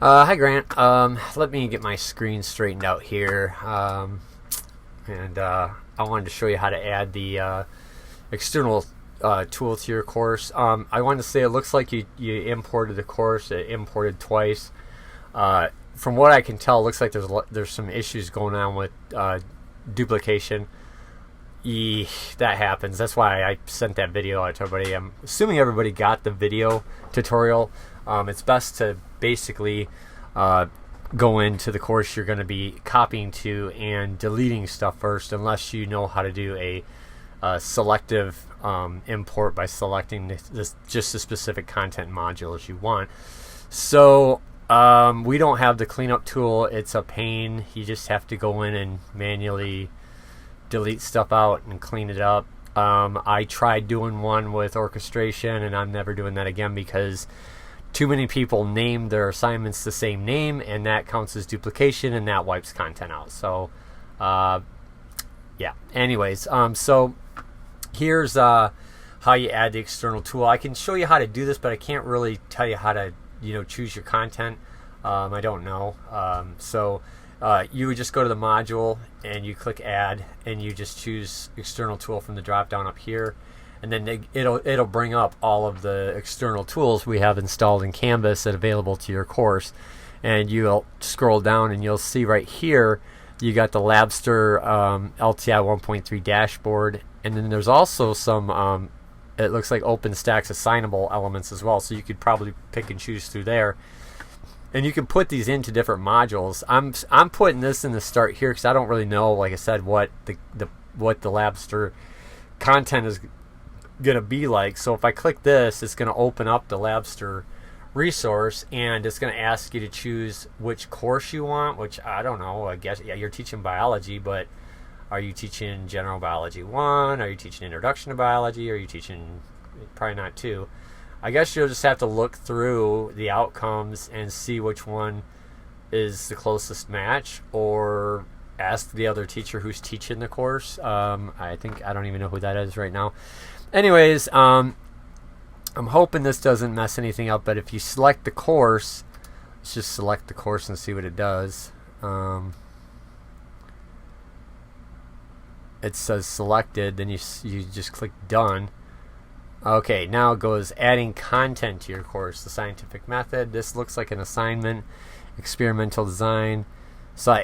Hi Grant. Let me get my screen straightened out here. I wanted to show you how to add the external tool to your course. I wanted to say it looks like you imported the course. It imported twice. From what I can tell, it looks like there's some issues going on with duplication. That happens. That's why I sent that video out to everybody. I'm assuming everybody got the video tutorial. It's best to basically go into the course you're going to be copying to and deleting stuff first, unless you know how to do a selective import by selecting just the specific content modules you want. So we don't have the cleanup tool. It's a pain. You just have to go in and manually delete stuff out and clean it up. I tried doing one with orchestration, and I'm never doing that again because too many people named their assignments the same name, and that counts as duplication, and that wipes content out. So yeah, anyways, so here's how you add the external tool. I can show you how to do this, but I can't really tell you how to choose your content. I don't know. You would just go to the module and you click add, and you just choose external tool from the drop down up here, and then it'll bring up all of the external tools we have installed in Canvas and available to your course. And you'll scroll down and you'll see right here you got the Labster LTI 1.3 dashboard, and then there's also some it looks like OpenStack's assignable elements as well, so you could probably pick and choose through there. And you can put these into different modules. I'm putting this in the start here because I don't really know, like I said, what the Labster content is gonna be like. So if I click this, it's gonna open up the Labster resource, and it's gonna ask you to choose which course you want. Which I don't know. I guess you're teaching biology, but are you teaching General Biology 1? Are you teaching Introduction to Biology? Are you teaching probably not 2? I guess you'll just have to look through the outcomes and see which one is the closest match, or ask the other teacher who's teaching the course. I don't even know who that is right now. Anyways, I'm hoping this doesn't mess anything up, but if you select the course, let's just select the course and see what it does. It says selected, then you just click done. Okay, now it goes adding content to your course, the scientific method. This looks like an assignment, experimental design. So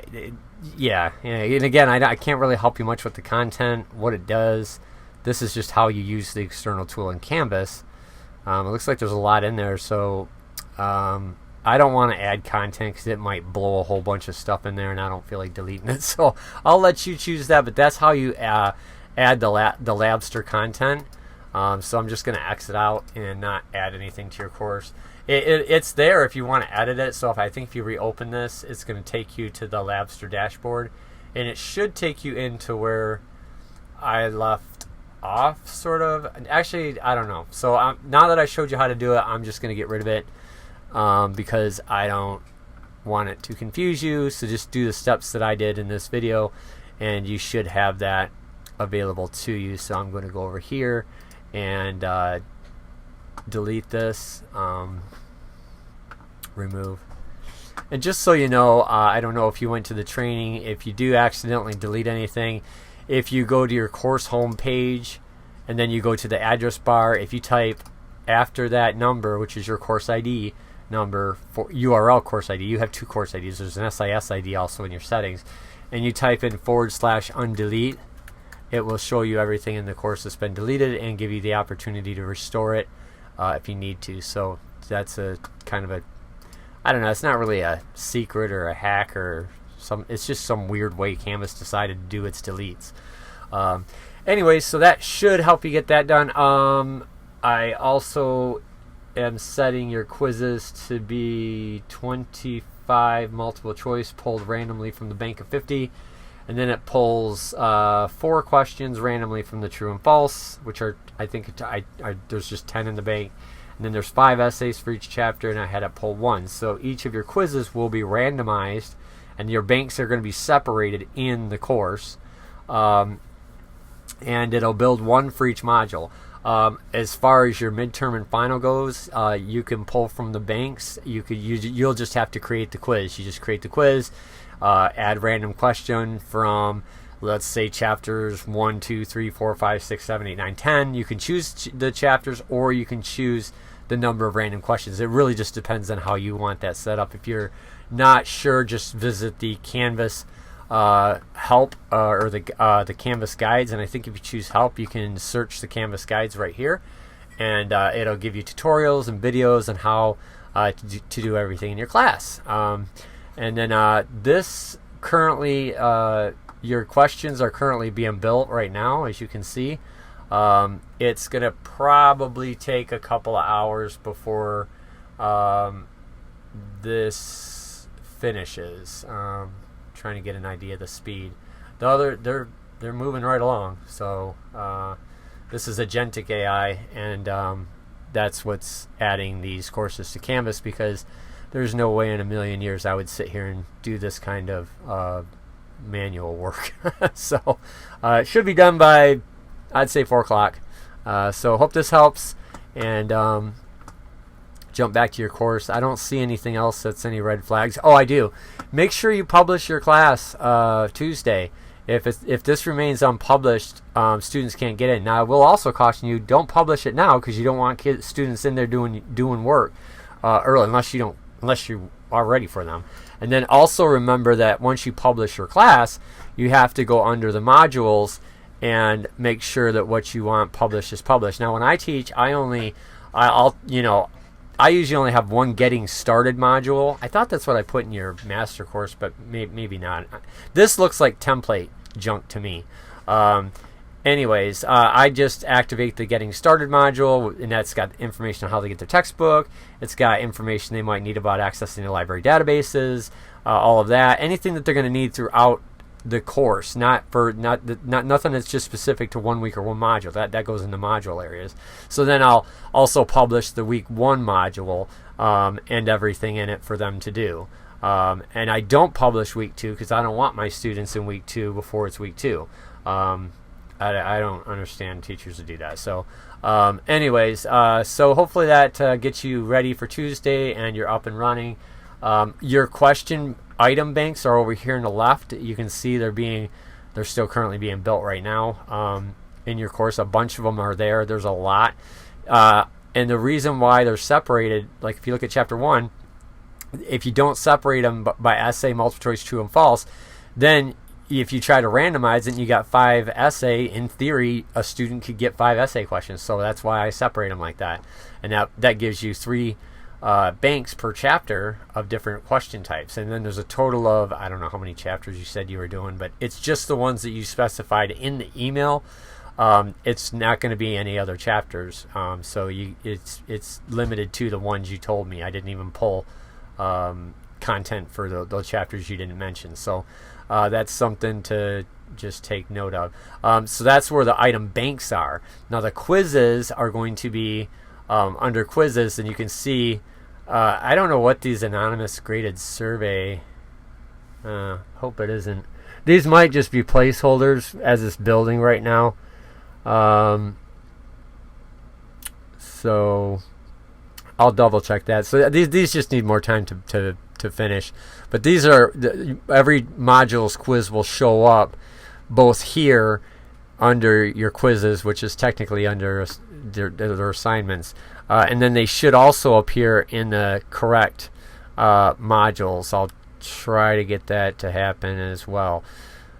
yeah, and again, I can't really help you much with the content, what it does. This is just how you use the external tool in Canvas. It looks like there's a lot in there, so I don't want to add content because it might blow a whole bunch of stuff in there, and I don't feel like deleting it. So I'll let you choose that, but that's how you add the Labster content. So I'm just going to exit out and not add anything to your course. It's there if you want to edit it. So if you reopen this, it's going to take you to the Labster dashboard, and it should take you into where I left off, sort of. Actually, I don't know. So now that I showed you how to do it, I'm just going to get rid of it because I don't want it to confuse you. So just do the steps that I did in this video, and you should have that available to you. So I'm going to go over here and delete this, remove. And just so you know, I don't know if you went to the training, if you do accidentally delete anything, if you go to your course home page and then you go to the address bar, if you type after that number, which is your course ID number for URL course ID, you have two course IDs, there's an SIS ID also in your settings, and you type in /undelete, it will show you everything in the course that's been deleted and give you the opportunity to restore it if you need to. So that's a kind of a, I don't know, it's not really a secret or a hack or it's just some weird way Canvas decided to do its deletes. Anyway, so that should help you get that done. I also am setting your quizzes to be 25 multiple choice pulled randomly from the bank of 50. And then it pulls 4 questions randomly from the true and false, which are, I think, there's just 10 in the bank. And then there's 5 essays for each chapter, and I had it pull 1. So each of your quizzes will be randomized, and your banks are going to be separated in the course. And it'll build 1 for each module. As far as your midterm and final goes, you can pull from the banks. You'll just have to create the quiz. You just create the quiz, add random question from, let's say, chapters 1, 2, 3, 4, 5, 6, 7, 8, 9, 10. You can choose the chapters, or you can choose the number of random questions. It really just depends on how you want that set up. If you're not sure, just visit the Canvas help or the Canvas guides, and I think if you choose help, you can search the Canvas guides right here, and it'll give you tutorials and videos on how to do everything in your class. And then this currently, your questions are currently being built right now, as you can see. It's gonna probably take a couple of hours before this finishes. Trying to get an idea of the speed. They're moving right along. So this is Agentic AI, and that's what's adding these courses to Canvas, because there's no way in a million years I would sit here and do this kind of manual work. So it should be done by, I'd say, 4 o'clock. So hope this helps, and jump back to your course. I don't see anything else that's any red flags. Oh, I do. Make sure you publish your class Tuesday. If this remains unpublished, students can't get in. Now, I will also caution you: don't publish it now, because you don't want students in there doing work early, unless you are ready for them. And then also remember that once you publish your class, you have to go under the modules and make sure that what you want published is published. Now, when I teach, I usually only have one getting started module. I thought that's what I put in your master course, but maybe not. This looks like template junk to me. Anyways, I just activate the getting started module, and that's got information on how they get their textbook. It's got information they might need about accessing the library databases, all of that. Anything that they're going to need throughout the course, not nothing that's just specific to 1 week or one module. That goes into module areas. So then I'll also publish the week 1 module and everything in it for them to do. And I don't publish week 2 because I don't want my students in week 2 before it's week 2. I don't understand teachers to do that. So anyways, so hopefully that gets you ready for Tuesday and you're up and running. Your question item banks are over here on the left. You can see they're still currently being built right now in your course. A bunch of them are there. There's a lot. And the reason why they're separated, like if you look at chapter 1, if you don't separate them by essay, multiple choice, true and false, then if you try to randomize it and you got 5 essay, in theory, a student could get 5 essay questions. So that's why I separate them like that. And that gives you 3 banks per chapter of different question types. And then there's a total of, I don't know how many chapters you said you were doing, but it's just the ones that you specified in the email. It's not going to be any other chapters. So it's limited to the ones you told me. I didn't even pull content for those chapters you didn't mention. So that's something to just take note of. So that's where the item banks are. Now the quizzes are going to be under quizzes, and you can see I don't know what these anonymous graded survey, hope it isn't. These might just be placeholders as it's building right now. So I'll double check that. So these just need more time to finish. But these are, every module's quiz will show up both here under your quizzes, which is technically under their assignments, and then they should also appear in the correct modules. I'll try to get that to happen as well.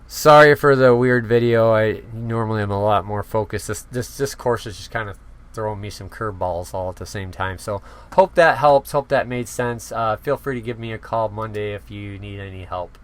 Sorry for the weird video. I normally am a lot more focused. This course is just kind of throwing me some curveballs all at the same time. So hope that helps. Hope that made sense. Feel free to give me a call Monday if you need any help.